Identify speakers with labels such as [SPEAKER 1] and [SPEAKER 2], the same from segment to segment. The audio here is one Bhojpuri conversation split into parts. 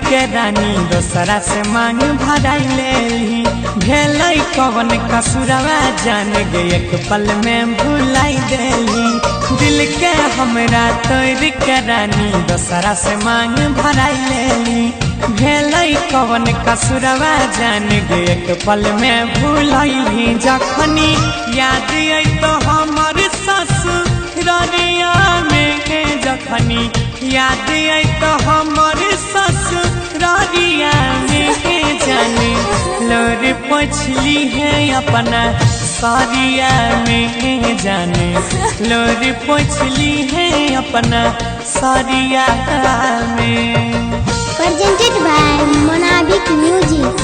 [SPEAKER 1] के रानी दोसरा से मांग भराई लेली। भेलै कवन कसुरवा जान गे एक पल में भुलाई देली। दिल के हमरा तोड़ के रानी दोसरा से मांग भराई लेली। भेलै कवन कसुरवा जान गे एक पल में भुलैली। जखनी याद आई तो हमर ससुरारिया में जखनी याद आई तो हमर ससुरारिया में जाने लोर पोछली है अपना सारिया में जाने लोर पोछली है अपना सारिया में।
[SPEAKER 2] Presented by Monabic Music.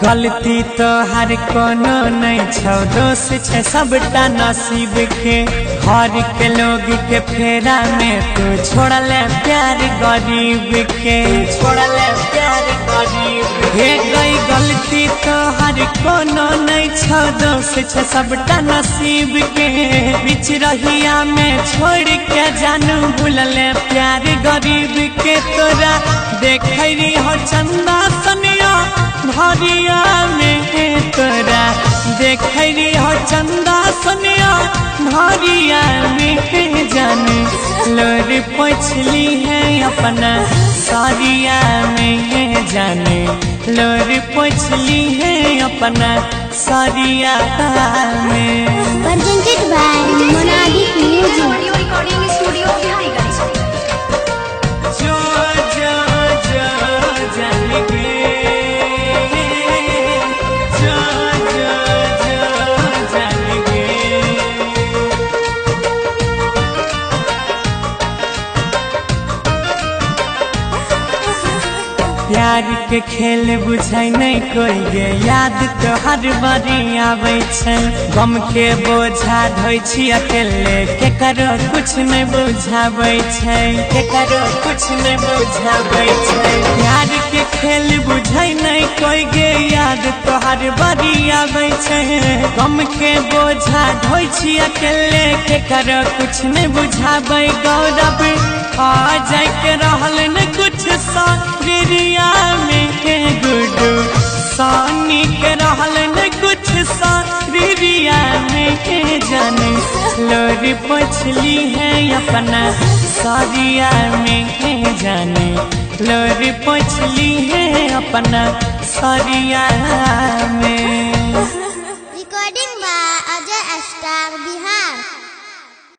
[SPEAKER 1] गलती तो हर कोनो नहीं छौ, दोष छे सबटा नसीब के। घर के लोग के फेरा में तू छोड़ले प्यार गरीब के, छोड़ले प्यार गरीब के। गई गलती तो हर कोनो नहीं छौ, दोष छे सबटा नसीब के। बीच रहिया में छोड़ के जानू भूलले प्यार गरीब के। तोरा देखरी हो चंदा सनिया भरिया में, तोरा देखरी हो चंदा सनिया भरिया में जाने लोर पोछली है अपना सारिया में जाने लोर पोछली है अपना सारिया में।
[SPEAKER 2] Presented by Monabic Music.
[SPEAKER 1] प्यार के खेल बुझाई नहीं कोई गे, याद तो हर बारी आवे छै। गम के बोझा ढोई छी अकेले, के करो कुछ नहीं बुझावे छै, के करो कुछ नहीं बुझावे छै। प्यार के खेल बुझाई नहीं कोई गे, याद तो हर बारी आवे छै। गम के बोझा ढोई छी अकेले, के करो कुछ नहीं बुझावे। गौरव आ जाए के रहल न कुछ सारिया में गुडू सानी के रहल न कुछ सारिया में जाने लोर पोछली है अपना सारिया में जाने लोर पोछली है अपना सारिया में।